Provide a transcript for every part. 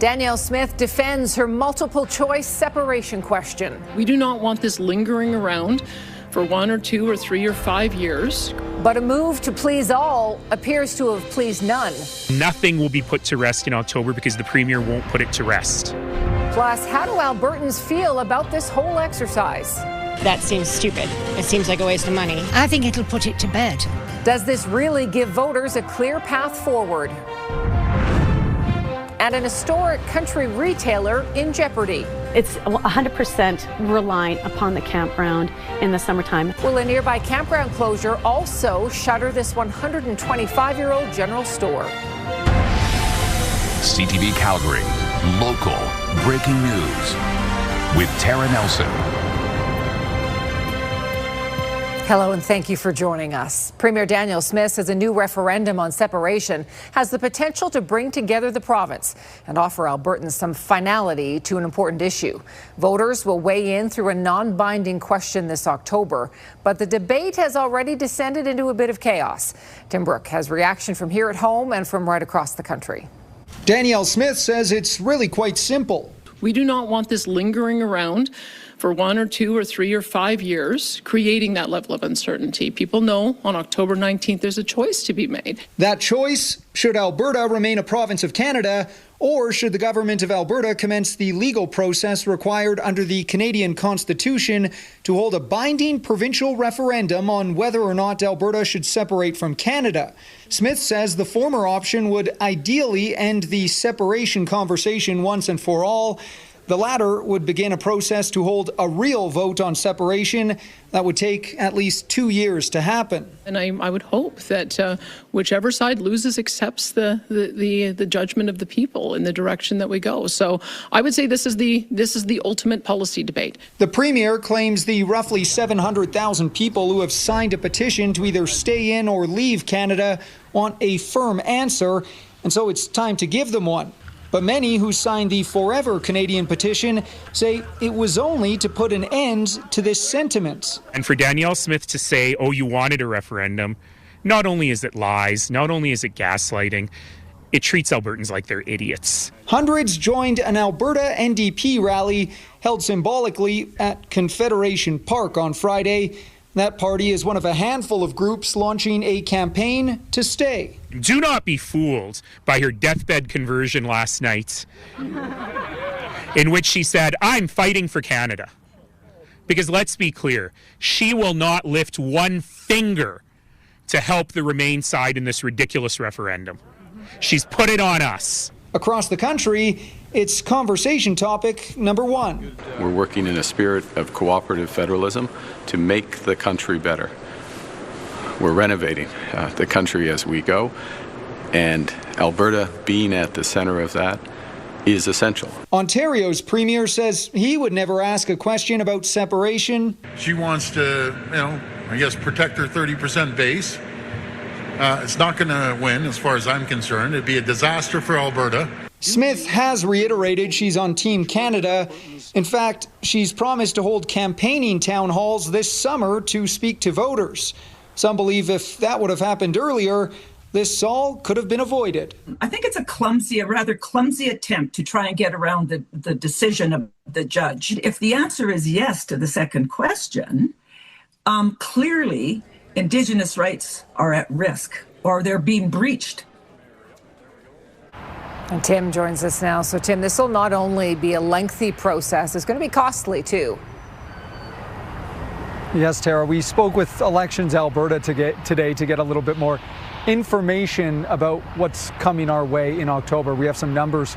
Danielle Smith defends her multiple choice separation question. We do not want this lingering around for 1 or 2 or 3 or 5 years. But a move to please all appears to have pleased none. Nothing will be put to rest in October because the Premier won't put it to rest. Plus, how do Albertans feel about this whole exercise? That seems stupid. It seems like a waste of money. I think it'll put it to bed. Does this really give voters a clear path forward? And an historic country retailer in jeopardy. It's 100% reliant upon the campground in the summertime. Will a nearby campground closure also shutter this 125-year-old general store? CTV Calgary, local breaking news with Tara Nelson. Hello and thank you for joining us. Premier Danielle Smith says a new referendum on separation has the potential to bring together the province and offer Albertans some finality to an important issue. Voters will weigh in through a non-binding question this October, but the debate has already descended into a bit of chaos. Tim Brooke has reaction from here at home and from right across the country. Danielle Smith says it's really quite simple. We do not want this lingering around for 1 or 2 or 3 or 5 years, creating that level of uncertainty. People know on October 19th there's a choice to be made. That choice, should Alberta remain a province of Canada, or should the government of Alberta commence the legal process required under the Canadian Constitution to hold a binding provincial referendum on whether or not Alberta should separate from Canada? Smith says the former option would ideally end the separation conversation once and for all. The latter would begin a process to hold a real vote on separation that would take at least 2 years to happen. And I would hope that whichever side loses accepts the judgment of the people in the direction that we go. So I would say this is the ultimate policy debate. The Premier claims the roughly 700,000 people who have signed a petition to either stay in or leave Canada want a firm answer, and so it's time to give them one. But many who signed the Forever Canadian petition say it was only to put an end to this sentiment. And for Danielle Smith to say, oh, you wanted a referendum, not only is it lies, not only is it gaslighting, it treats Albertans like they're idiots. Hundreds joined an Alberta NDP rally held symbolically at Confederation Park on Friday. That party is one of a handful of groups launching a campaign to stay. Do not be fooled by her deathbed conversion last night, in which she said, I'm fighting for Canada. Because let's be clear, she will not lift one finger to help the Remain side in this ridiculous referendum. She's put it on us. Across the country, it's conversation topic number one. We're working in a spirit of cooperative federalism to make the country better. We're renovating the country as we go, and Alberta being at the center of that is essential. Ontario's Premier says he would never ask a question about separation. She wants to, protect her 30% base. It's not going to win, as far as I'm concerned. It'd be a disaster for Alberta. Smith has reiterated she's on Team Canada. In fact, she's promised to hold campaigning town halls this summer to speak to voters. Some believe if that would have happened earlier, this all could have been avoided. I think it's a rather clumsy attempt to try and get around the decision of the judge. If the answer is yes to the second question, clearly Indigenous rights are at risk or they're being breached. And Tim joins us now. So Tim, this will not only be a lengthy process, it's going to be costly too. Yes, Tara, we spoke with Elections Alberta today to get a little bit more information about what's coming our way in October. We have some numbers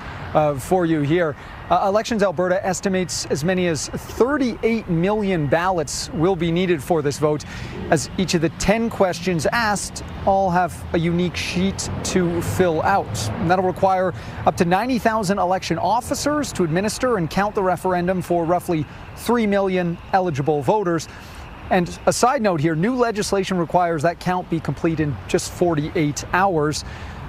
for you here. Elections Alberta estimates as many as 38 million ballots will be needed for this vote, as each of the 10 questions asked all have a unique sheet to fill out. And that'll require up to 90,000 election officers to administer and count the referendum for roughly 3 million eligible voters. And a side note here, new legislation requires that count be complete in just 48 hours.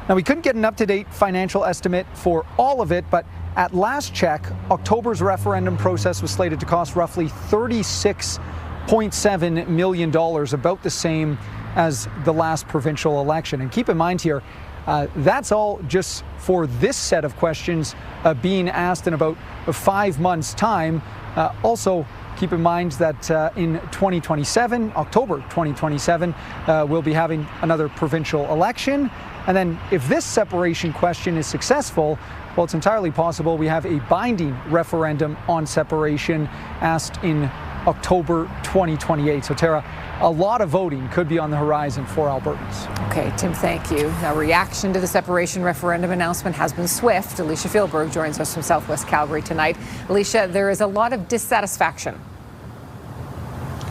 Now, we couldn't get an up-to-date financial estimate for all of it, but at last check, October's referendum process was slated to cost roughly $36.7 million, about the same as the last provincial election. And keep in mind here, that's all just for this set of questions being asked in about 5 months' time. Also, keep in mind that in 2027, October 2027, we'll be having another provincial election. And then if this separation question is successful, well, it's entirely possible we have a binding referendum on separation asked in October 2028. So, Tara, a lot of voting could be on the horizon for Albertans. Okay, Tim, thank you. Now, reaction to the separation referendum announcement has been swift. Alicia Fieldberg joins us from Southwest Calgary tonight. Alicia, there is a lot of dissatisfaction.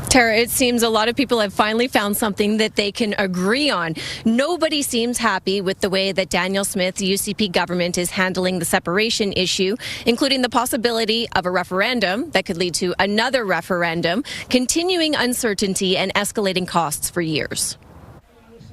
Tara, it seems a lot of people have finally found something that they can agree on. Nobody seems happy with the way that Danielle Smith's UCP government is handling the separation issue, including the possibility of a referendum that could lead to another referendum, continuing uncertainty and escalating costs for years.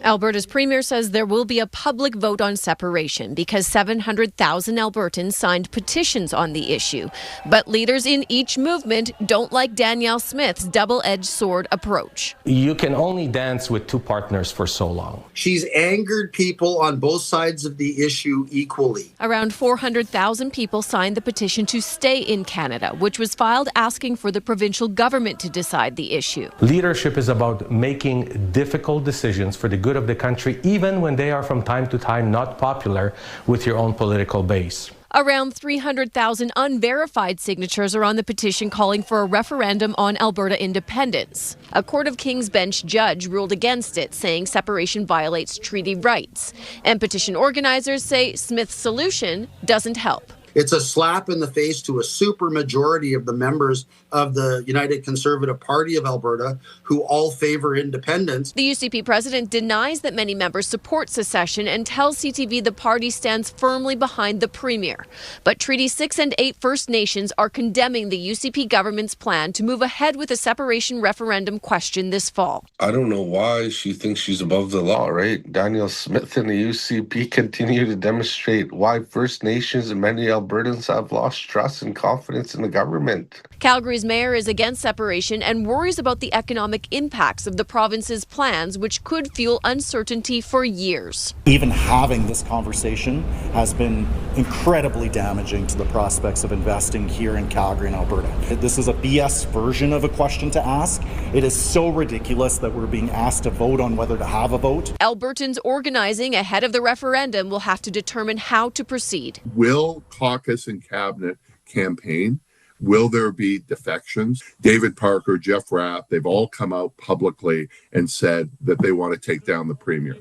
Alberta's premier says there will be a public vote on separation because 700,000 Albertans signed petitions on the issue. But leaders in each movement don't like Danielle Smith's double-edged sword approach. You can only dance with two partners for so long. She's angered people on both sides of the issue equally. Around 400,000 people signed the petition to stay in Canada, which was filed asking for the provincial government to decide the issue. Leadership is about making difficult decisions for the good of the country, even when they are from time to time not popular with your own political base. Around 300,000 unverified signatures are on the petition calling for a referendum on Alberta independence. A Court of King's Bench judge ruled against it, saying separation violates treaty rights. And petition organizers say Smith's solution doesn't help. It's a slap in the face to a supermajority of the members of the United Conservative Party of Alberta who all favor independence. The UCP president denies that many members support secession and tells CTV the party stands firmly behind the premier. But Treaty 6 and 8 First Nations are condemning the UCP government's plan to move ahead with a separation referendum question this fall. I don't know why she thinks she's above the law, right? Danielle Smith and the UCP continue to demonstrate why First Nations and many Albertans have lost trust and confidence in the government. Calgary's mayor is against separation and worries about the economic impacts of the province's plans, which could fuel uncertainty for years. Even having this conversation has been incredibly damaging to the prospects of investing here in Calgary and Alberta. This is a BS version of a question to ask. It is so ridiculous that we're being asked to vote on whether to have a vote. Albertans organizing ahead of the referendum will have to determine how to proceed. Will caucus and cabinet campaign? Will there be defections? David Parker, Jeff Rapp, they've all come out publicly and said that they want to take down the premier.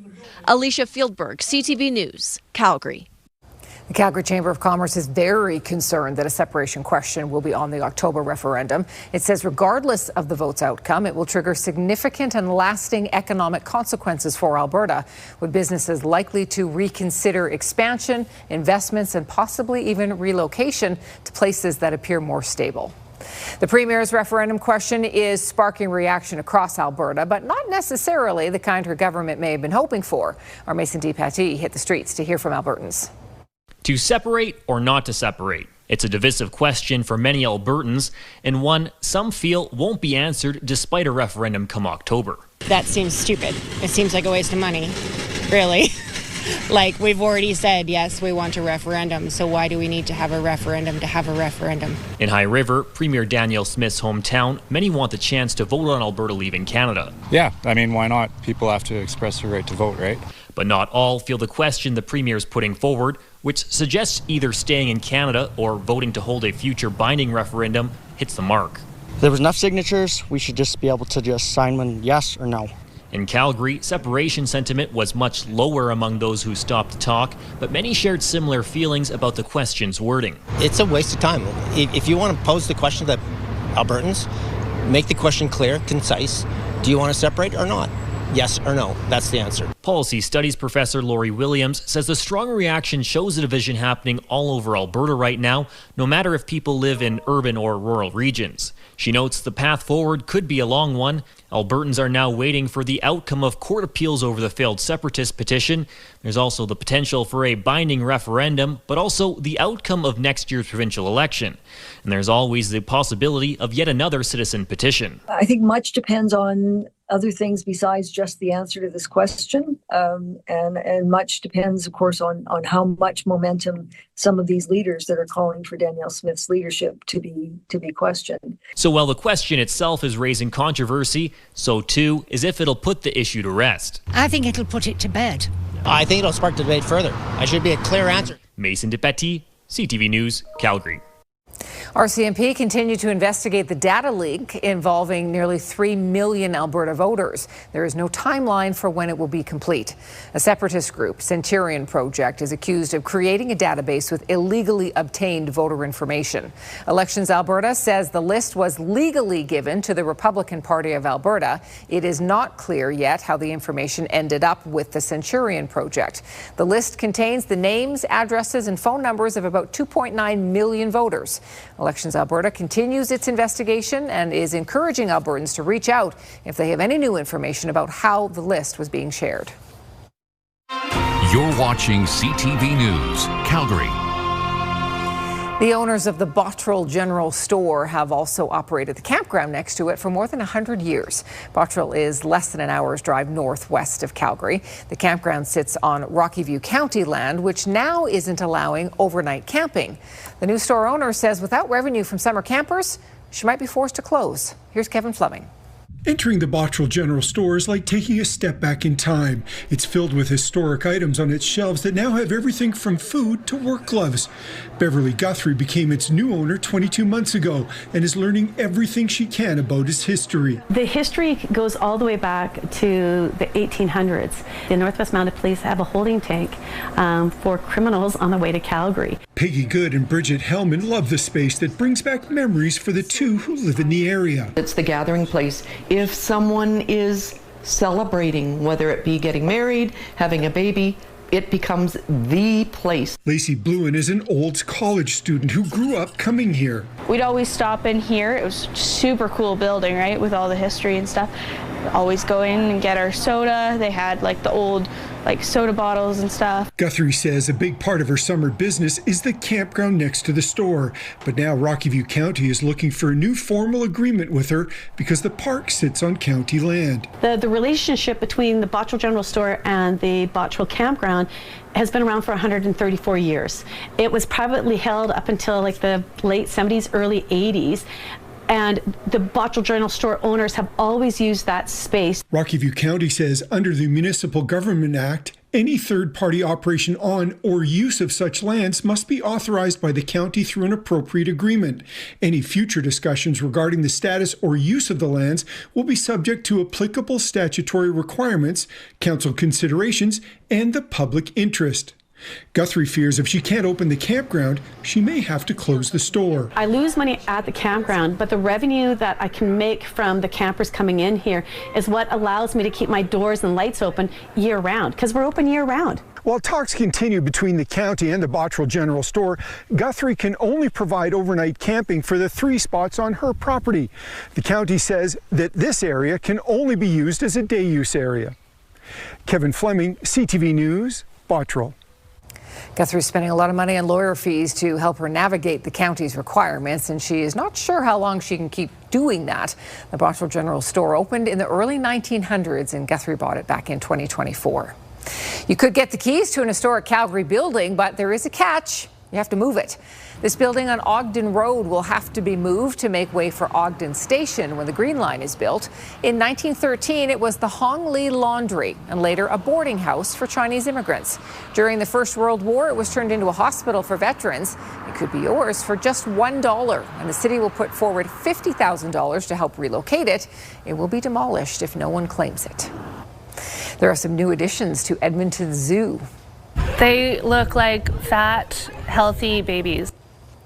Alicia Fieldberg, CTV News, Calgary. The Calgary Chamber of Commerce is very concerned that a separation question will be on the October referendum. It says regardless of the vote's outcome, it will trigger significant and lasting economic consequences for Alberta, with businesses likely to reconsider expansion, investments, and possibly even relocation to places that appear more stable. The Premier's referendum question is sparking reaction across Alberta, but not necessarily the kind her government may have been hoping for. Our Mason DePatie hit the streets to hear from Albertans. To separate or not to separate? It's a divisive question for many Albertans, and one some feel won't be answered despite a referendum come October. That seems stupid. It seems like a waste of money, really. Like, we've already said, yes, we want a referendum, so why do we need to have a referendum to have a referendum? In High River, Premier Danielle Smith's hometown, many want the chance to vote on Alberta leaving Canada. Yeah, I mean, why not? People have to express their right to vote, right? But not all feel the question the Premier's putting forward, which suggests either staying in Canada or voting to hold a future binding referendum, hits the mark. If there was enough signatures, we should just be able to just sign one yes or no. In Calgary, separation sentiment was much lower among those who stopped to talk, but many shared similar feelings about the question's wording. It's a waste of time. If you want to pose the question to Albertans, make the question clear, concise. Do you want to separate or not? Yes or no? That's the answer. Policy Studies professor Laurie Williams says the strong reaction shows a division happening all over Alberta right now, no matter if people live in urban or rural regions. She notes the path forward could be a long one. Albertans are now waiting for the outcome of court appeals over the failed separatist petition. There's also the potential for a binding referendum, but also the outcome of next year's provincial election. And there's always the possibility of yet another citizen petition. I think much depends on other things besides just the answer to this question. And much depends, of course, on how much momentum some of these leaders that are calling for Danielle Smith's leadership to be questioned. So while the question itself is raising controversy, so too is if it'll put the issue to rest. I think it'll put it to bed. I think it'll spark the debate further. I should be a clear answer. Mason DePetti, CTV News, Calgary. RCMP continued to investigate the data leak involving nearly 3 million Alberta voters. There is no timeline for when it will be complete. A separatist group, Centurion Project, is accused of creating a database with illegally obtained voter information. Elections Alberta says the list was legally given to the Republican Party of Alberta. It is not clear yet how the information ended up with the Centurion Project. The list contains the names, addresses, and phone numbers of about 2.9 million voters. Elections Alberta continues its investigation and is encouraging Albertans to reach out if they have any new information about how the list was being shared. You're watching CTV News, Calgary. The owners of the Bottrell General Store have also operated the campground next to it for more than 100 years. Bottrell is less than an hour's drive northwest of Calgary. The campground sits on Rocky View County land, which now isn't allowing overnight camping. The new store owner says without revenue from summer campers, she might be forced to close. Here's Kevin Fleming. Entering the Bottrell General Store is like taking a step back in time. It's filled with historic items on its shelves that now have everything from food to work gloves. Beverly Guthrie became its new owner 22 months ago and is learning everything she can about its history. The history goes all the way back to the 1800s. The Northwest Mounted Police have a holding tank for criminals on the way to Calgary. Peggy Good and Bridget Hellman love the space that brings back memories for the two who live in the area. It's the gathering place. If someone is celebrating, whether it be getting married, having a baby, it becomes the place. Lacey Bluen is an old college student who grew up coming here. We'd always stop in here. It was a super cool building, right, with all the history and stuff. Always go in and get our soda. They had like the old soda bottles and stuff. Guthrie says a big part of her summer business is the campground next to the store. But now Rocky View County is looking for a new formal agreement with her because the park sits on county land. The relationship between the Bottrell General Store and the Bottrell Campground has been around for 134 years. It was privately held up until like the late 70s, early 80s. And the Bottrell General Store owners have always used that space. Rocky View County says under the Municipal Government Act, any third-party operation on or use of such lands must be authorized by the county through an appropriate agreement. Any future discussions regarding the status or use of the lands will be subject to applicable statutory requirements, council considerations, and the public interest. Guthrie fears if she can't open the campground, she may have to close the store. I lose money at the campground, but the revenue that I can make from the campers coming in here is what allows me to keep my doors and lights open year round, because we're open year round. While talks continue between the county and the Bottrell General Store, Guthrie can only provide overnight camping for the 3 spots on her property. The county says that this area can only be used as a day use area. Kevin Fleming, CTV News, Bottrell. Guthrie's spending a lot of money on lawyer fees to help her navigate the county's requirements, and she is not sure how long she can keep doing that. The Bottrell General Store opened in the early 1900s, and Guthrie bought it back in 2024. You could get the keys to an historic Calgary building, but there is a catch. You have to move it. This building on Ogden Road will have to be moved to make way for Ogden Station when the Green Line is built. In 1913, it was the Hong Li Laundry and later a boarding house for Chinese immigrants. During the First World War, it was turned into a hospital for veterans. It could be yours for just $1, and the city will put forward $50,000 to help relocate it. It will be demolished if no one claims it. There are some new additions to Edmonton Zoo. They look like fat, healthy babies.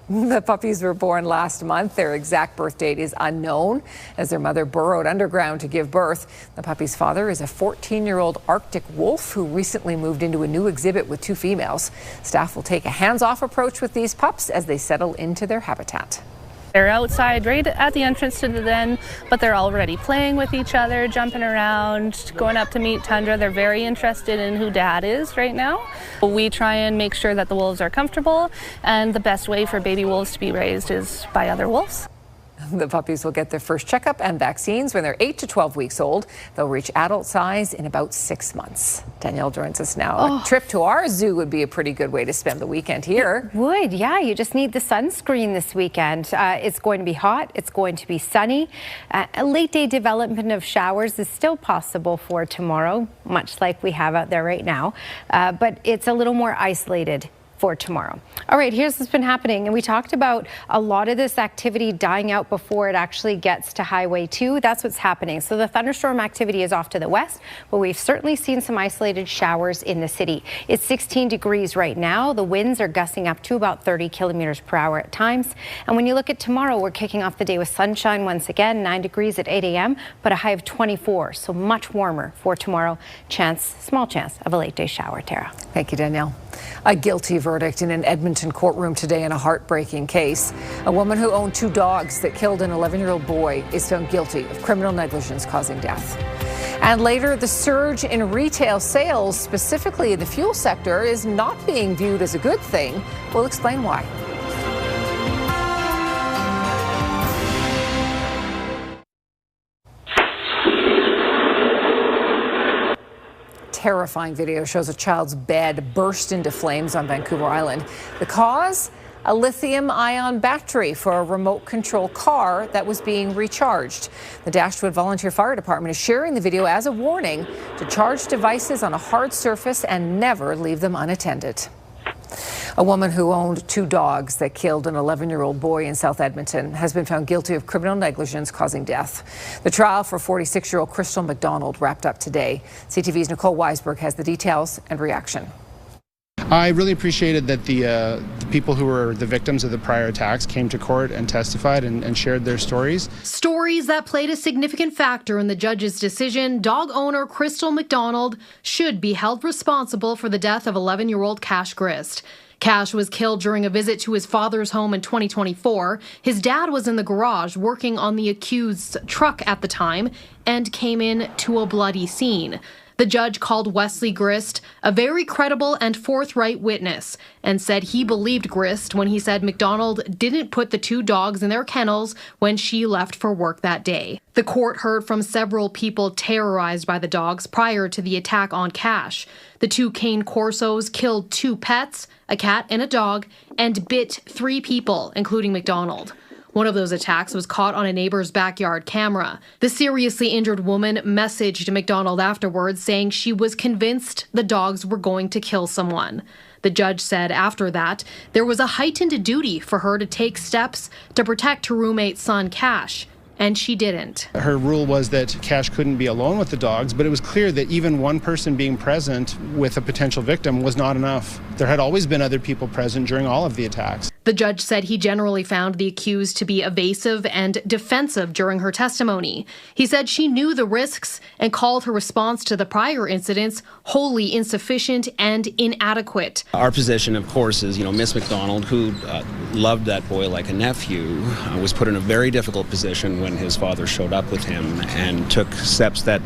The puppies were born last month. Their exact birth date is unknown as their mother burrowed underground to give birth. The puppy's father is a 14-year-old Arctic wolf who recently moved into a new exhibit with 2 females. Staff will take a hands-off approach with these pups as they settle into their habitat. They're outside right at the entrance to the den, but they're already playing with each other, jumping around, going up to meet Tundra. They're very interested in who Dad is right now. We try and make sure that the wolves are comfortable, and the best way for baby wolves to be raised is by other wolves. The puppies will get their first checkup and vaccines when they're 8 to 12 weeks old. They'll reach adult size in about 6 months. Danielle joins us now. A trip to our zoo would be a pretty good way to spend the weekend here. It would, yeah. You just need the sunscreen this weekend. It's going to be hot. It's going to be sunny. A late day development of showers is still possible for tomorrow, much like we have out there right now. But it's a little more isolated for tomorrow. All right, here's what's been happening. And we talked about a lot of this activity dying out before it actually gets to Highway 2. That's what's happening. So the thunderstorm activity is off to the west, but we've certainly seen some isolated showers in the city. It's 16 degrees right now. The winds are gusting up to about 30 kilometers per hour at times. And when you look at tomorrow, we're kicking off the day with sunshine once again, 9 degrees at 8 a.m., but a high of 24, so much warmer for tomorrow. Small chance of a late day shower, Tara. Thank you, Danielle. A guilty verdict in an Edmonton courtroom today in a heartbreaking case. A woman who owned 2 dogs that killed an 11-year-old boy is found guilty of criminal negligence causing death. And later, the surge in retail sales, specifically in the fuel sector, is not being viewed as a good thing. We'll explain why. Terrifying video shows a child's bed burst into flames on Vancouver Island. The cause? A lithium-ion battery for a remote control car that was being recharged. The Dashwood Volunteer Fire Department is sharing the video as a warning to charge devices on a hard surface and never leave them unattended. A woman who owned 2 dogs that killed an 11-year-old boy in South Edmonton has been found guilty of criminal negligence causing death. The trial for 46-year-old Crystal McDonald wrapped up today. CTV's Nicole Weisberg has the details and reaction. I really appreciated that the people who were the victims of the prior attacks came to court and testified and shared their stories. Stories that played a significant factor in the judge's decision. Dog owner Crystal McDonald should be held responsible for the death of 11-year-old Cash Grist. Cash was killed during a visit to his father's home in 2024. His dad was in the garage working on the accused's truck at the time and came in to a bloody scene. The judge called Wesley Grist a very credible and forthright witness and said he believed Grist when he said McDonald didn't put the 2 dogs in their kennels when she left for work that day. The court heard from several people terrorized by the dogs prior to the attack on Cash. The 2 cane corsos killed 2 pets, a cat and a dog, and bit 3 people, including McDonald. One of those attacks was caught on a neighbor's backyard camera. The seriously injured woman messaged McDonald afterwards saying she was convinced the dogs were going to kill someone. The judge said after that, there was a heightened duty for her to take steps to protect her roommate's son, Cash. And she didn't. Her rule was that Cash couldn't be alone with the dogs, but it was clear that even one person being present with a potential victim was not enough. There had always been other people present during all of the attacks. The judge said he generally found the accused to be evasive and defensive during her testimony. He said she knew the risks and called her response to the prior incidents wholly insufficient and inadequate. Our position, of course, is, Miss McDonald, who loved that boy like a nephew, was put in a very difficult position when his father showed up with him and took steps that,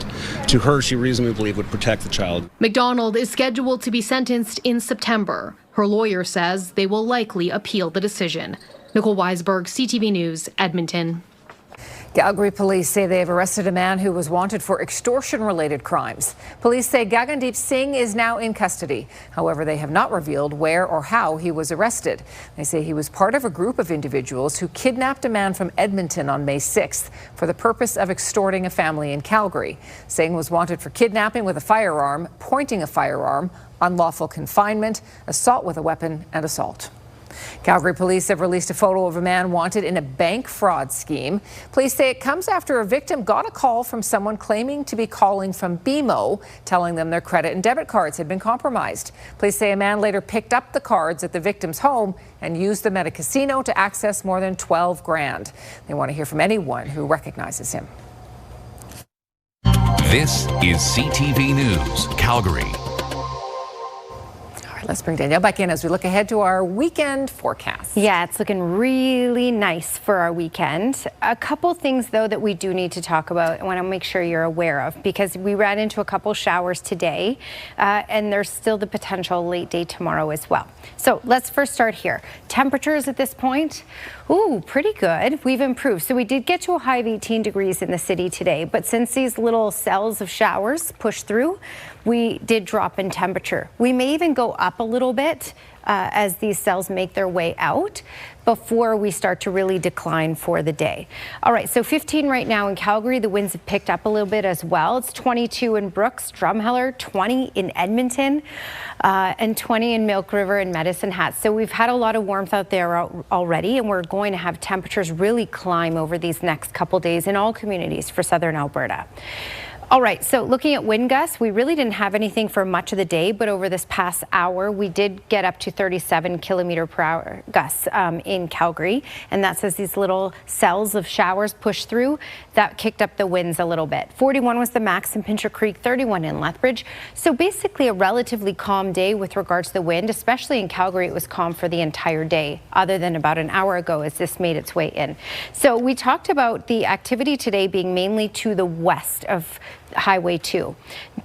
to her, she reasonably believed would protect the child. McDonald is scheduled to be sentenced in September. Her lawyer says they will likely appeal the decision. Nicole Weisberg, CTV News, Edmonton. Calgary police say they have arrested a man who was wanted for extortion-related crimes. Police say Gagandeep Singh is now in custody. However, they have not revealed where or how he was arrested. They say he was part of a group of individuals who kidnapped a man from Edmonton on May 6th for the purpose of extorting a family in Calgary. Singh was wanted for kidnapping with a firearm, pointing a firearm, unlawful confinement, assault with a weapon, and assault. Calgary police have released a photo of a man wanted in a bank fraud scheme. Police say it comes after a victim got a call from someone claiming to be calling from BMO, telling them their credit and debit cards had been compromised. Police say a man later picked up the cards at the victim's home and used them at a casino to access more than 12 grand. They want to hear from anyone who recognizes him. This is CTV News, Calgary. right, let's bring Danielle back in as we look ahead to our weekend forecast. Yeah, it's looking really nice for our weekend. A couple things, though, that we do need to talk about and want to make sure you're aware of, because we ran into a couple showers today, and there's still the potential late day tomorrow as well. So let's first start here. Temperatures at this point, ooh, pretty good. We've improved. So we did get to a high of 18 degrees in the city today, but since these little cells of showers pushed through, we did drop in temperature. We may even go up a little bit as these cells make their way out before we start to really decline for the day. All right, so 15 right now in Calgary. The winds have picked up a little bit as well. It's 22 in Brooks, Drumheller, 20 in Edmonton, and 20 in Milk River and Medicine Hat. So we've had a lot of warmth out there already, and we're going to have temperatures really climb over these next couple days in all communities for southern Alberta. All right, so looking at wind gusts, we really didn't have anything for much of the day, but over this past hour, we did get up to 37 kilometer per hour gusts in Calgary. And that's as these little cells of showers push through, that kicked up the winds a little bit. 41 was the max in Pincher Creek, 31 in Lethbridge. So basically a relatively calm day with regards to the wind, especially in Calgary. It was calm for the entire day, other than about an hour ago as this made its way in. So we talked about the activity today being mainly to the west of Highway 2.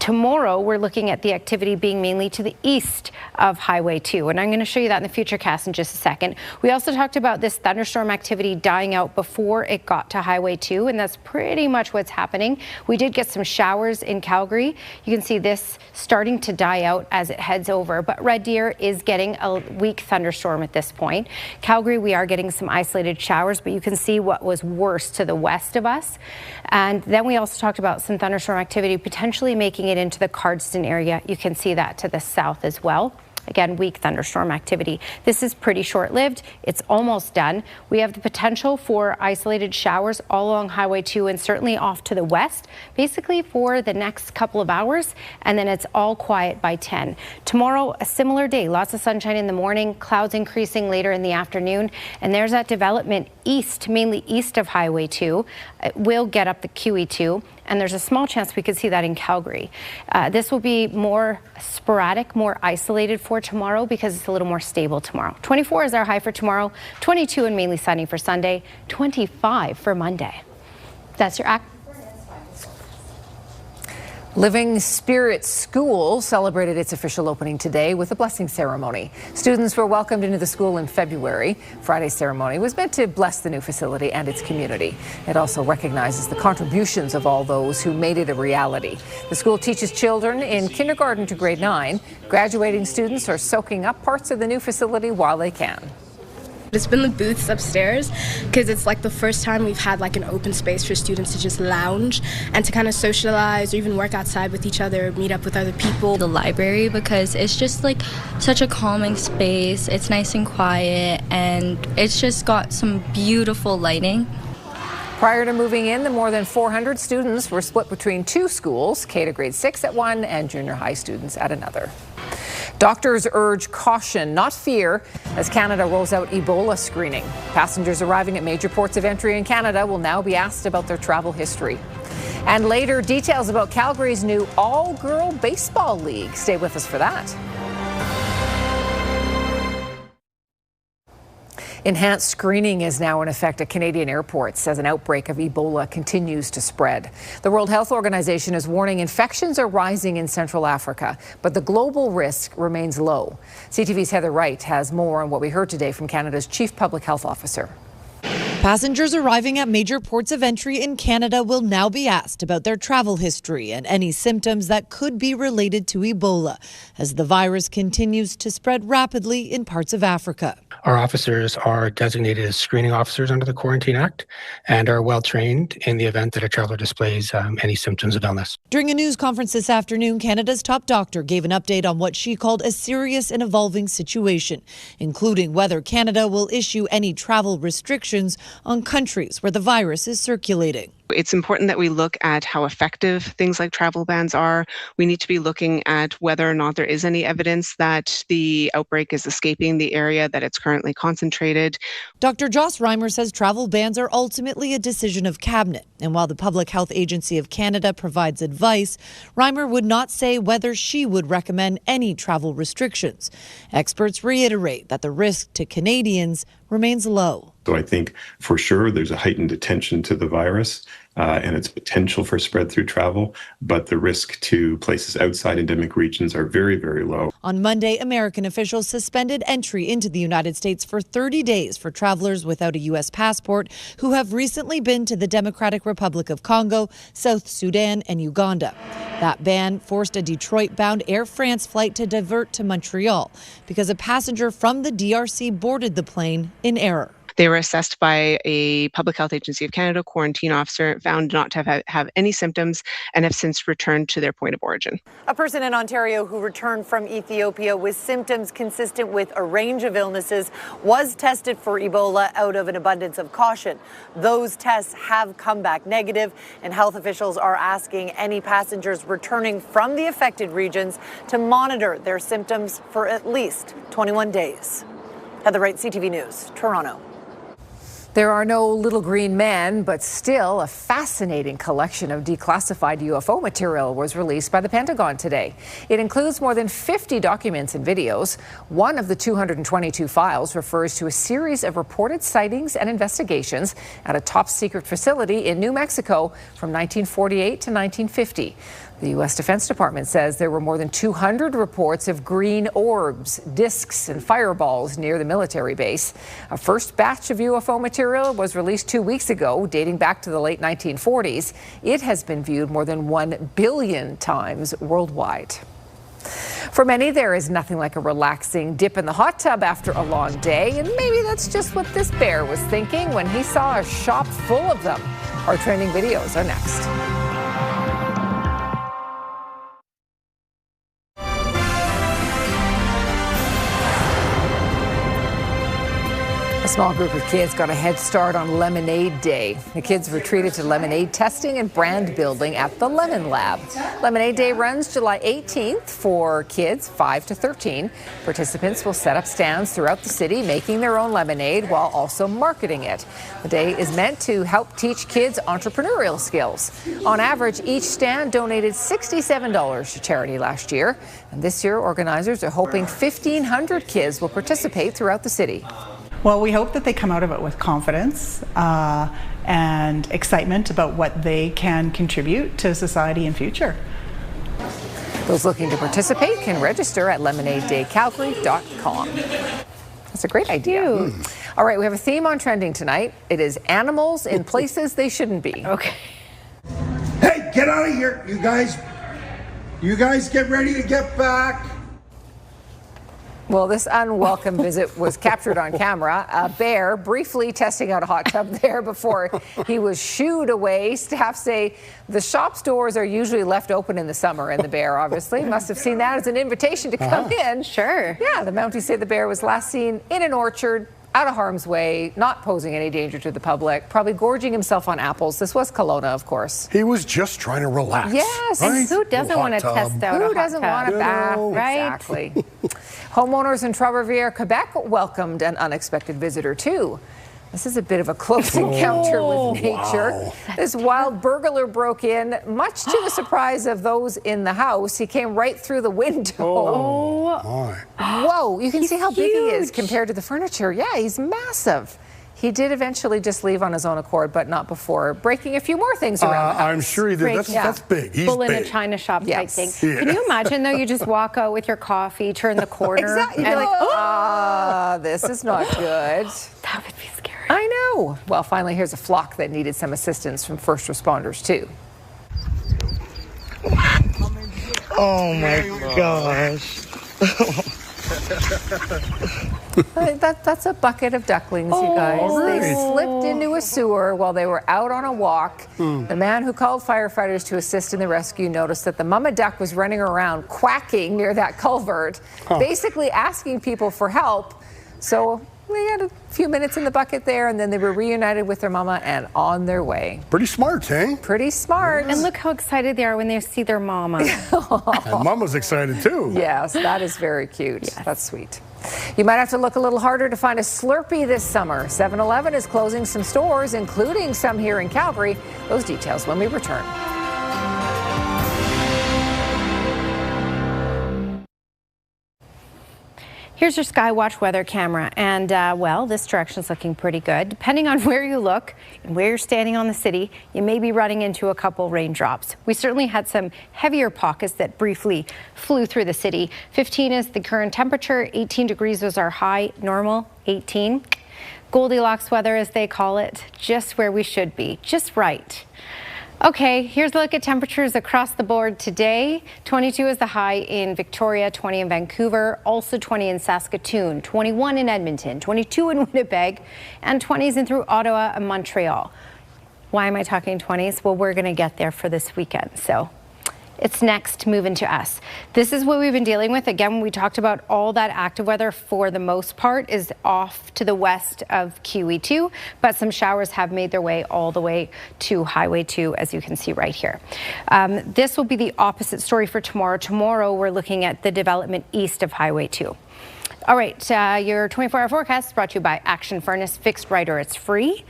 Tomorrow, we're looking at the activity being mainly to the east of Highway 2, and I'm going to show you that in the Futurecast in just a second. We also talked about this thunderstorm activity dying out before it got to Highway 2, and that's pretty much what's happening. We did get some showers in Calgary. You can see this starting to die out as it heads over, but Red Deer is getting a weak thunderstorm at this point. Calgary, we are getting some isolated showers, but you can see what was worse to the west of us. And then we also talked about some thunderstorm activity potentially making it into the Cardston area. You can see that to the south as well. Again, weak thunderstorm activity. This is pretty short-lived. It's almost done. We have the potential for isolated showers all along Highway 2 and certainly off to the west, basically for the next couple of hours, and then it's all quiet by 10. Tomorrow, a similar day. Lots of sunshine in the morning, clouds increasing later in the afternoon, and there's that development east, mainly east of Highway 2. It will get up the QE2, and there's a small chance we could see that in Calgary. This will be more sporadic, more isolated for tomorrow because it's a little more stable tomorrow. 24 is our high for tomorrow, 22 and mainly sunny for Sunday, 25 for Monday. That's your act. Living Spirit School celebrated its official opening today with a blessing ceremony. Students were welcomed into the school in February. Friday's ceremony was meant to bless the new facility and its community. It also recognizes the contributions of all those who made it a reality. The school teaches children in kindergarten to grade 9. Graduating students are soaking up parts of the new facility while they can. It's been the booths upstairs because it's like the first time we've had like an open space for students to just lounge and to kind of socialize or even work outside with each other, meet up with other people. The library, because it's just like such a calming space. It's nice and quiet, and it's just got some beautiful lighting. Prior to moving in, the more than 400 students were split between two schools, K to grade 6 at one and junior high students at another. Doctors urge caution, not fear, as Canada rolls out Ebola screening. Passengers arriving at major ports of entry in Canada will now be asked about their travel history. And later, details about Calgary's new all-girl baseball league. Stay with us for that. Enhanced screening is now in effect at Canadian airports as an outbreak of Ebola continues to spread. The World Health Organization is warning infections are rising in Central Africa, but the global risk remains low. CTV's Heather Wright has more on what we heard today from Canada's Chief Public Health Officer. Passengers arriving at major ports of entry in Canada will now be asked about their travel history and any symptoms that could be related to Ebola, as the virus continues to spread rapidly in parts of Africa. Our officers are designated as screening officers under the Quarantine Act and are well trained in the event that a traveler displays any symptoms of illness. During a news conference this afternoon, Canada's top doctor gave an update on what she called a serious and evolving situation, including whether Canada will issue any travel restrictions on countries where the virus is circulating. It's important that we look at how effective things like travel bans are. We need to be looking at whether or not there is any evidence that the outbreak is escaping the area that it's currently concentrated. Dr. Joss Reimer says travel bans are ultimately a decision of cabinet. And while the Public Health Agency of Canada provides advice, Reimer would not say whether she would recommend any travel restrictions. Experts reiterate that the risk to Canadians remains low. So I think for sure there's a heightened attention to the virus and its potential for spread through travel, but the risk to places outside endemic regions are very, very low. On Monday, American officials suspended entry into the United States for 30 days for travelers without a U.S. passport who have recently been to the Democratic Republic of Congo, South Sudan, and Uganda. That ban forced a Detroit-bound Air France flight to divert to Montreal because a passenger from the DRC boarded the plane in error. They were assessed by a Public Health Agency of Canada quarantine officer, found not to have any symptoms, and have since returned to their point of origin. A person in Ontario who returned from Ethiopia with symptoms consistent with a range of illnesses was tested for Ebola out of an abundance of caution. Those tests have come back negative, and health officials are asking any passengers returning from the affected regions to monitor their symptoms for at least 21 days. Heather Wright, CTV News, Toronto. There are no little green men, but still a fascinating collection of declassified UFO material was released by the Pentagon today. It includes more than 50 documents and videos. One of the 222 files refers to a series of reported sightings and investigations at a top-secret facility in New Mexico from 1948 to 1950. The U.S. Defense Department says there were more than 200 reports of green orbs, discs, and fireballs near the military base. A first batch of UFO material was released 2 weeks ago, dating back to the late 1940s. It has been viewed more than 1 billion times worldwide. For many, there is nothing like a relaxing dip in the hot tub after a long day, and maybe that's just what this bear was thinking when he saw a shop full of them. Our trending videos are next. A small group of kids got a head start on Lemonade Day. The kids were treated to lemonade testing and brand building at the Lemon Lab. Lemonade Day runs July 18th for kids 5 to 13. Participants will set up stands throughout the city making their own lemonade while also marketing it. The day is meant to help teach kids entrepreneurial skills. On average, each stand donated $67 to charity last year. And this year, organizers are hoping 1,500 kids will participate throughout the city. Well, we hope that they come out of it with confidence and excitement about what they can contribute to society in future. Those looking to participate can register at lemonadedaycalgary.com. That's a great idea. All right, we have a theme on trending tonight. It is animals in places they shouldn't be. Okay. Hey, get out of here, you guys. You guys get ready to get back. Well, this unwelcome visit was captured on camera. A bear briefly testing out a hot tub there before he was shooed away. Staff say the shop's doors are usually left open in the summer, and the bear obviously must have seen that as an invitation to come in. Sure. Yeah, the Mounties say the bear was last seen in an orchard, out of harm's way, not posing any danger to the public, probably gorging himself on apples. This was Kelowna, of course. He was just trying to relax. Yes. Right? Who doesn't want to test out a hot tub? Who doesn't want a bath? Right? Exactly. Homeowners in Trois-Rivières, Quebec welcomed an unexpected visitor too. This is a bit of a close encounter with nature. Wow. This wild burglar broke in, much to the surprise of those in the house. He came right through the window. Whoa, you can see how big he is compared to the furniture. Yeah, he's massive. He did eventually just leave on his own accord, but not before breaking a few more things around the house. I'm sure he did. That's big. He's Bull in big. a china shop type thing. Yeah. Can you imagine, though, you just walk out with your coffee, turn the corner, Exactly. and You're like, this is not good. That would be scary. I know. Well, finally, here's a flock that needed some assistance from first responders, too. Oh, my gosh. That's a bucket of ducklings, you guys. They slipped into a sewer while they were out on a walk. The man who called firefighters to assist in the rescue noticed that the mama duck was running around quacking near that culvert, basically asking people for help. So they had a few minutes in the bucket there, and then they were reunited with their mama and on their way. Pretty smart, eh? Pretty smart. And look how excited they are when they see their mama. And Mama's excited too. Yes, that is very cute. Yes. That's sweet. You might have to look a little harder to find a Slurpee this summer. 7-Eleven is closing some stores, including some here in Calgary. Those details when we return. Here's your Skywatch weather camera, and well, this direction's looking pretty good. Depending on where you look and where you're standing on the city, you may be running into a couple raindrops. We certainly had some heavier pockets that briefly flew through the city. 15 is the current temperature, 18 degrees was our high, normal 18. Goldilocks weather, as they call it, just where we should be, just right. Okay, here's a look at temperatures across the board today. 22 is the high in Victoria, 20 in Vancouver, also 20 in Saskatoon, 21 in Edmonton, 22 in Winnipeg, and 20s in through Ottawa and Montreal. Why am I talking 20s? Well, we're going to get there for this weekend, so it's next, moving to us. This is what we've been dealing with. Again, we talked about all that active weather for the most part is off to the west of QE2, but some showers have made their way all the way to Highway 2, as you can see right here. This will be the opposite story for tomorrow. Tomorrow, we're looking at the development east of Highway 2. All right, your 24-hour forecast is brought to you by Action Furnace Fixed Rider. It's free.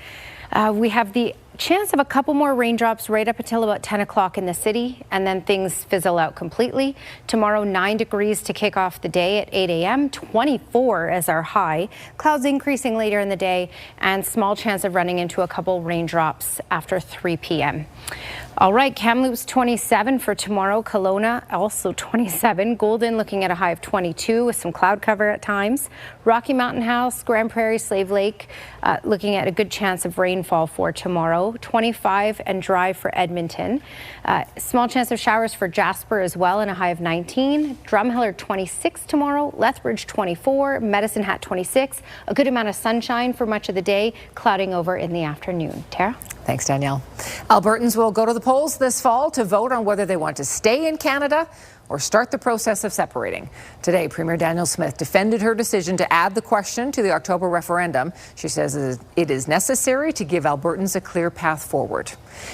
We have the chance of a couple more raindrops right up until about 10 o'clock in the city, and then things fizzle out completely. Tomorrow, 9 degrees to kick off the day at 8 a.m., 24 as our high. Clouds increasing later in the day, and small chance of running into a couple raindrops after 3 p.m. All right, Kamloops 27 for tomorrow. Kelowna also 27. Golden looking at a high of 22 with some cloud cover at times. Rocky Mountain House, Grand Prairie, Slave Lake looking at a good chance of rainfall for tomorrow. 25 and dry for Edmonton. Small chance of showers for Jasper as well and a high of 19. Drumheller 26 tomorrow. Lethbridge 24. Medicine Hat 26. A good amount of sunshine for much of the day. Clouding over in the afternoon. Tara? Thanks, Danielle. Albertans will go to the polls this fall to vote on whether they want to stay in Canada or start the process of separating. Today, Premier Danielle Smith defended her decision to add the question to the October referendum. She says it is necessary to give Albertans a clear path forward.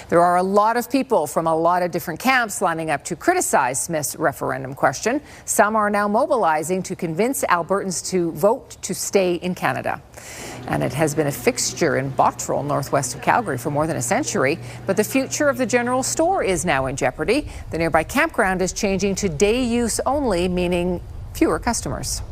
There are a lot of people from a lot of different camps lining up to criticize Smith's referendum question. Some are now mobilizing to convince Albertans to vote to stay in Canada. And it has been a fixture in Bottrell, northwest of Calgary, for more than a century. But the future of the general store is now in jeopardy. The nearby campground is changing to day use only, meaning fewer customers.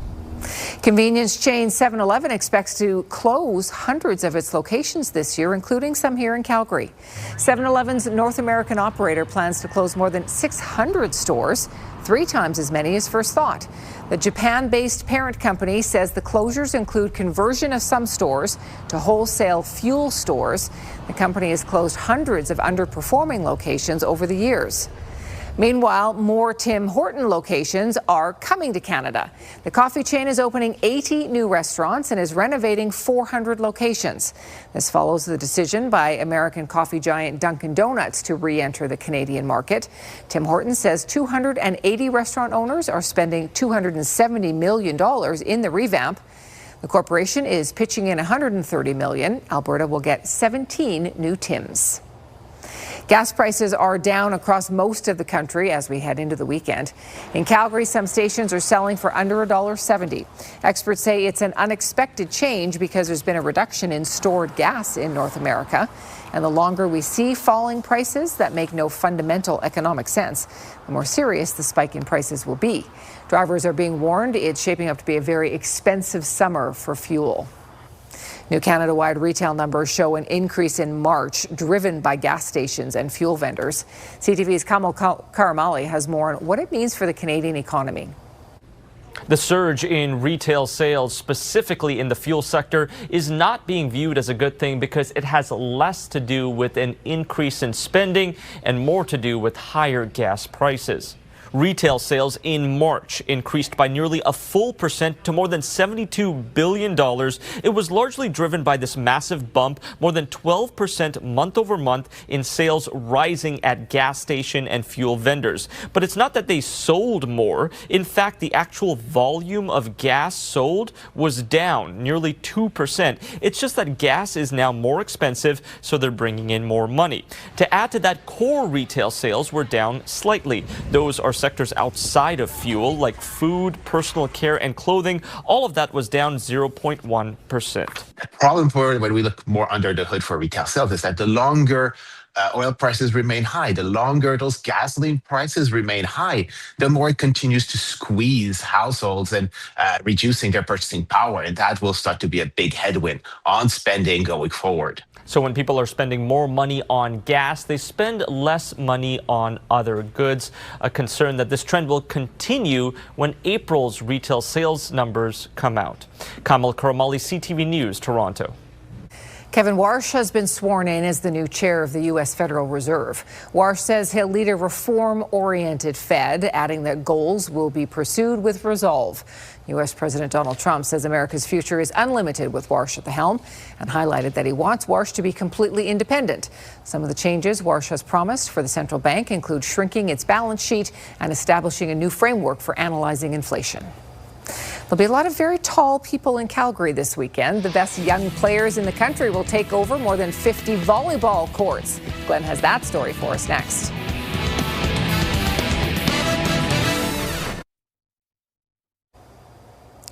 Convenience chain 7-Eleven expects to close hundreds of its locations this year, including some here in Calgary. 7-Eleven's North American operator plans to close more than 600 stores, 3 times as many as first thought. The Japan-based parent company says the closures include conversion of some stores to wholesale fuel stores. The company has closed hundreds of underperforming locations over the years. Meanwhile, more Tim Horton locations are coming to Canada. The coffee chain is opening 80 new restaurants and is renovating 400 locations. This follows the decision by American coffee giant Dunkin' Donuts to re-enter the Canadian market. Tim Horton says 280 restaurant owners are spending $270 million in the revamp. The corporation is pitching in $130 million. Alberta will get 17 new Tims. Gas prices are down across most of the country as we head into the weekend. In Calgary, some stations are selling for under $1.70. Experts say it's an unexpected change because there's been a reduction in stored gas in North America. And the longer we see falling prices that make no fundamental economic sense, the more serious the spike in prices will be. Drivers are being warned it's shaping up to be a very expensive summer for fuel. New Canada-wide retail numbers show an increase in March, driven by gas stations and fuel vendors. CTV's Kamal Karamali has more on what it means for the Canadian economy. The surge in retail sales, specifically in the fuel sector, is not being viewed as a good thing because it has less to do with an increase in spending and more to do with higher gas prices. Retail sales in March increased by nearly a full percent to more than $72 billion. It was largely driven by this massive bump, more than 12% month over month in sales rising at gas station and fuel vendors. But it's not that they sold more. In fact, the actual volume of gas sold was down nearly 2%. It's just that gas is now more expensive, so they're bringing in more money. To add to that, core retail sales were down slightly. Those are sectors outside of fuel, like food, personal care, and clothing. All of that was down 0.1%. The problem for when we look more under the hood for retail sales is that the longer oil prices remain high, the longer those gasoline prices remain high, the more it continues to squeeze households and reducing their purchasing power. And that will start to be a big headwind on spending going forward. So when people are spending more money on gas, they spend less money on other goods. A concern that this trend will continue when April's retail sales numbers come out. Kamal Karamali, CTV News, Toronto. Kevin Warsh has been sworn in as the new chair of the U.S. Federal Reserve. Warsh says he'll lead a reform-oriented Fed, adding that goals will be pursued with resolve. U.S. President Donald Trump says America's future is unlimited with Warsh at the helm and highlighted that he wants Warsh to be completely independent. Some of the changes Warsh has promised for the central bank include shrinking its balance sheet and establishing a new framework for analyzing inflation. There'll be a lot of very tall people in Calgary this weekend. The best young players in the country will take over more than 50 volleyball courts. Glenn has that story for us next.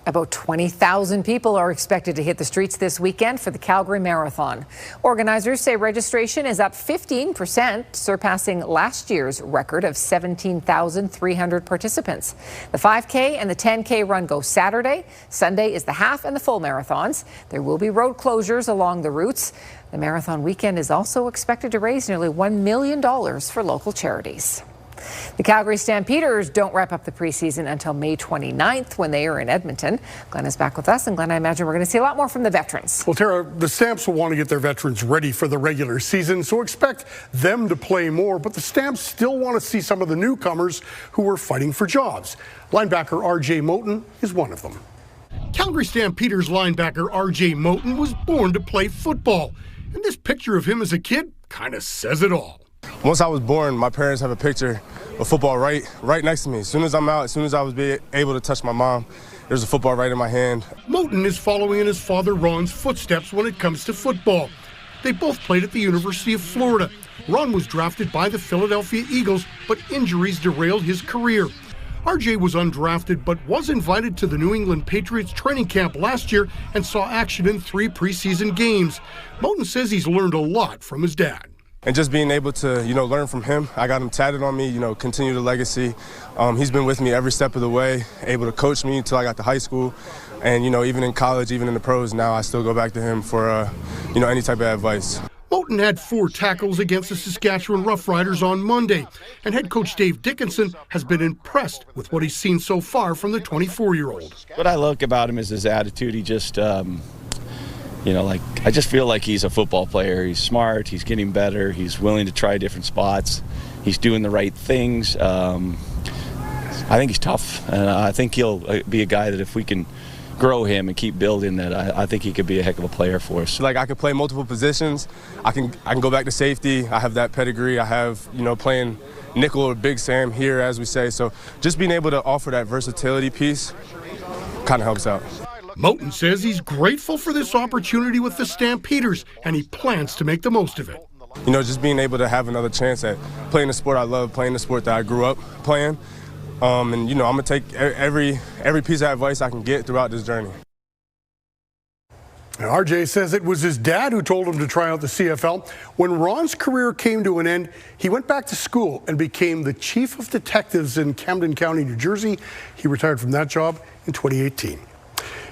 About 20,000 people are expected to hit the streets this weekend for the Calgary Marathon. Organizers say registration is up 15%, surpassing last year's record of 17,300 participants. The 5K and the 10K run go Saturday. Sunday is the half and the full marathons. There will be road closures along the routes. The marathon weekend is also expected to raise nearly $1 million for local charities. The Calgary Stampeders don't wrap up the preseason until May 29th when they are in Edmonton. Glenn is back with us, and Glenn, I imagine we're going to see a lot more from the veterans. Well, Tara, the Stamps will want to get their veterans ready for the regular season, so expect them to play more, but the Stamps still want to see some of the newcomers who are fighting for jobs. Linebacker R.J. Moten is one of them. Calgary Stampeders linebacker R.J. Moten was born to play football, and this picture of him as a kid kind of says it all. Once I was born, my parents have a picture of football right next to me. As soon as I'm out, as soon as I was able to touch my mom, there's a football right in my hand. Moten is following in his father Ron's footsteps when it comes to football. They both played at the University of Florida. Ron was drafted by the Philadelphia Eagles, but injuries derailed his career. RJ was undrafted, but was invited to the New England Patriots training camp last year and saw action in 3 preseason games. Moten says he's learned a lot from his dad. And just being able to, learn from him. I got him tatted on me, continue the legacy. He's been with me every step of the way, able to coach me until I got to high school. And, even in college, even in the pros now, I still go back to him for, any type of advice. Moten had 4 tackles against the Saskatchewan Roughriders on Monday. And head coach Dave Dickinson has been impressed with what he's seen so far from the 24-year-old. What I like about him is his attitude. He just... I just feel like he's a football player. He's smart, he's getting better, he's willing to try different spots, he's doing the right things. I think he's tough, and I think he'll be a guy that if we can grow him and keep building that, I think he could be a heck of a player for us. I could play multiple positions. I can go back to safety. I have that pedigree. I have, playing nickel or big Sam here, as we say. So just being able to offer that versatility piece kind of helps out. Moten says he's grateful for this opportunity with the Stampeders, and he plans to make the most of it. Just being able to have another chance at playing the sport I love, playing the sport that I grew up playing. And, I'm going to take every piece of advice I can get throughout this journey. Now, RJ says it was his dad who told him to try out the CFL. When Ron's career came to an end, he went back to school and became the chief of detectives in Camden County, New Jersey. He retired from that job in 2018.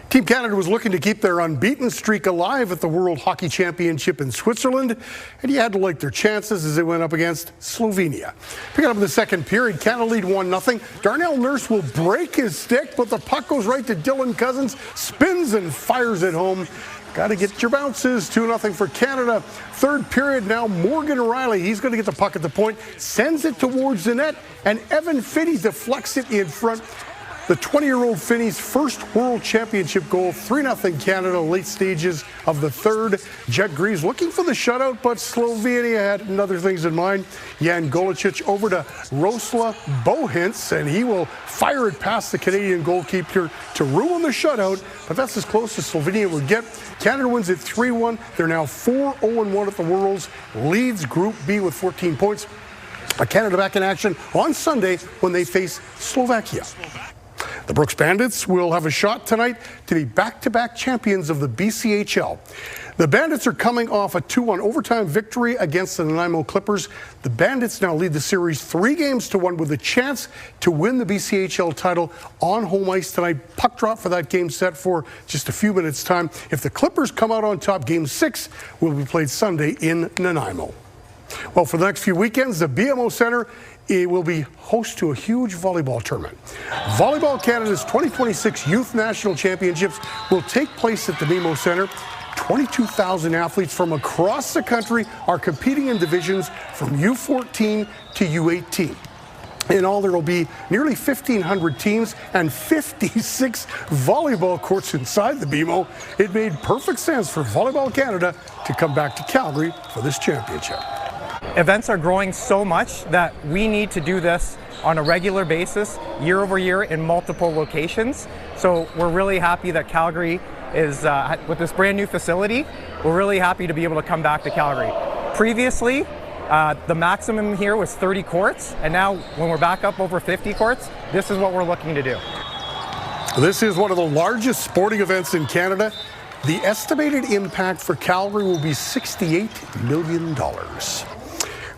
Team Canada was looking to keep their unbeaten streak alive at the World Hockey Championship in Switzerland, and you had to like their chances as they went up against Slovenia. Picking up in the second period, Canada lead 1-0. Darnell Nurse will break his stick, but the puck goes right to Dylan Cousins, spins and fires it home. Got to get your bounces. 2-0 for Canada. Third period now, Morgan Riley, he's going to get the puck at the point, sends it towards the net, and Evan Finney deflects it in front. The 20-year-old Finney's first World Championship goal, 3-0 Canada, late stages of the third. Jet Greaves looking for the shutout, but Slovenia had other things in mind. Jan Golicic over to Rosla Bohins, and he will fire it past the Canadian goalkeeper to ruin the shutout, but that's as close as Slovenia would get. Canada wins it 3-1. They're now 4-0-1 at the Worlds, leads Group B with 14 points. Canada back in action on Sunday when they face Slovakia. The Brooks Bandits will have a shot tonight to be back-to-back champions of the BCHL. The Bandits are coming off a 2-1 overtime victory against the Nanaimo Clippers. The Bandits now lead the series 3-1 with a chance to win the BCHL title on home ice tonight. Puck drop for that game set for just a few minutes' time. If the Clippers come out on top, Game 6 will be played Sunday in Nanaimo. Well, for the next few weekends, the BMO Centre will be host to a huge volleyball tournament. Volleyball Canada's 2026 Youth National Championships will take place at the BMO Centre. 22,000 athletes from across the country are competing in divisions from U14 to U18. In all, there will be nearly 1,500 teams and 56 volleyball courts inside the BMO. It made perfect sense for Volleyball Canada to come back to Calgary for this championship. Events are growing so much that we need to do this on a regular basis, year over year, in multiple locations. So we're really happy that Calgary is, with this brand new facility, we're really happy to be able to come back to Calgary. Previously, the maximum here was 30 courts, and now when we're back up over 50 courts, this is what we're looking to do. This is one of the largest sporting events in Canada. The estimated impact for Calgary will be $68 million.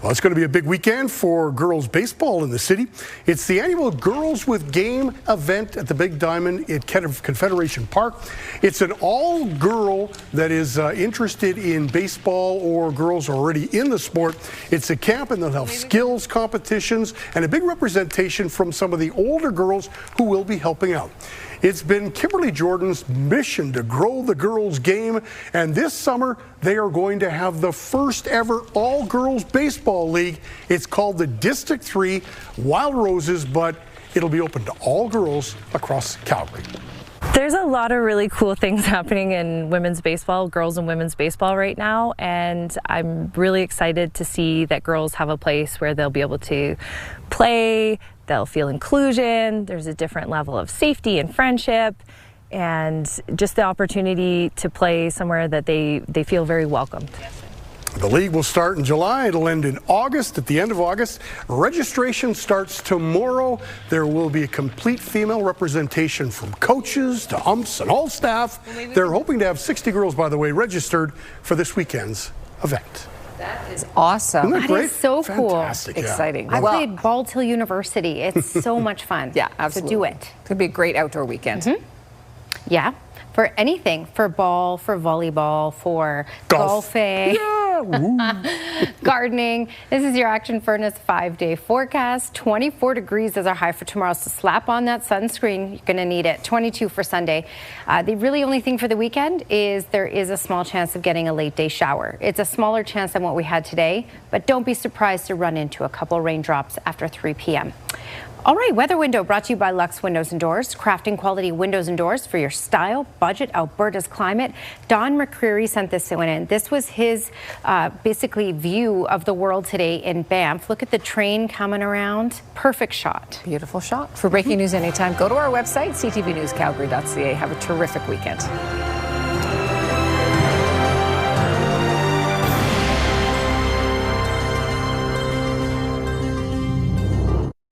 Well, it's going to be a big weekend for girls baseball in the city. It's the annual Girls with Game event at the Big Diamond at Confederation Park. It's an all-girl that is interested in baseball or girls already in the sport. It's a camp, and they'll have skills competitions and a big representation from some of the older girls who will be helping out. It's been Kimberly Jordan's mission to grow the girls' game, and this summer they are going to have the first ever all-girls baseball league. It's called the District 3 Wild Roses, but it'll be open to all girls across Calgary. There's a lot of really cool things happening in women's baseball, girls and women's baseball right now, and I'm really excited to see that girls have a place where they'll be able to play, they'll feel inclusion, there's a different level of safety and friendship, and just the opportunity to play somewhere that they feel very welcomed. The league will start in July. It'll end in August, at the end of August. Registration starts tomorrow. There will be a complete female representation from coaches to umps and all staff. They're hoping to have 60 girls, by the way, registered for this weekend's event. That is awesome. Isn't that great? Is so cool. Fantastic, yeah. Exciting. I played ball till university. It's so much fun. Yeah, absolutely. So do it. Could be a great outdoor weekend. Yeah, for anything, for ball, for volleyball, for golfing. Yeah. Gardening. This is your Action Furnace 5-day forecast. 24 degrees is our high for tomorrow, so slap on that sunscreen. You're going to need it. 22 for Sunday. The really only thing for the weekend is there is a small chance of getting a late day shower. It's a smaller chance than what we had today, but don't be surprised to run into a couple raindrops after 3 p.m. All right, Weather Window brought to you by Lux Windows and Doors, crafting quality windows and doors for your style, budget, Alberta's climate. Don McCreary sent this one in. This was his basically view of the world today in Banff. Look at the train coming around. Perfect shot. Beautiful shot. For breaking news anytime, go to our website, ctvnewscalgary.ca. Have a terrific weekend.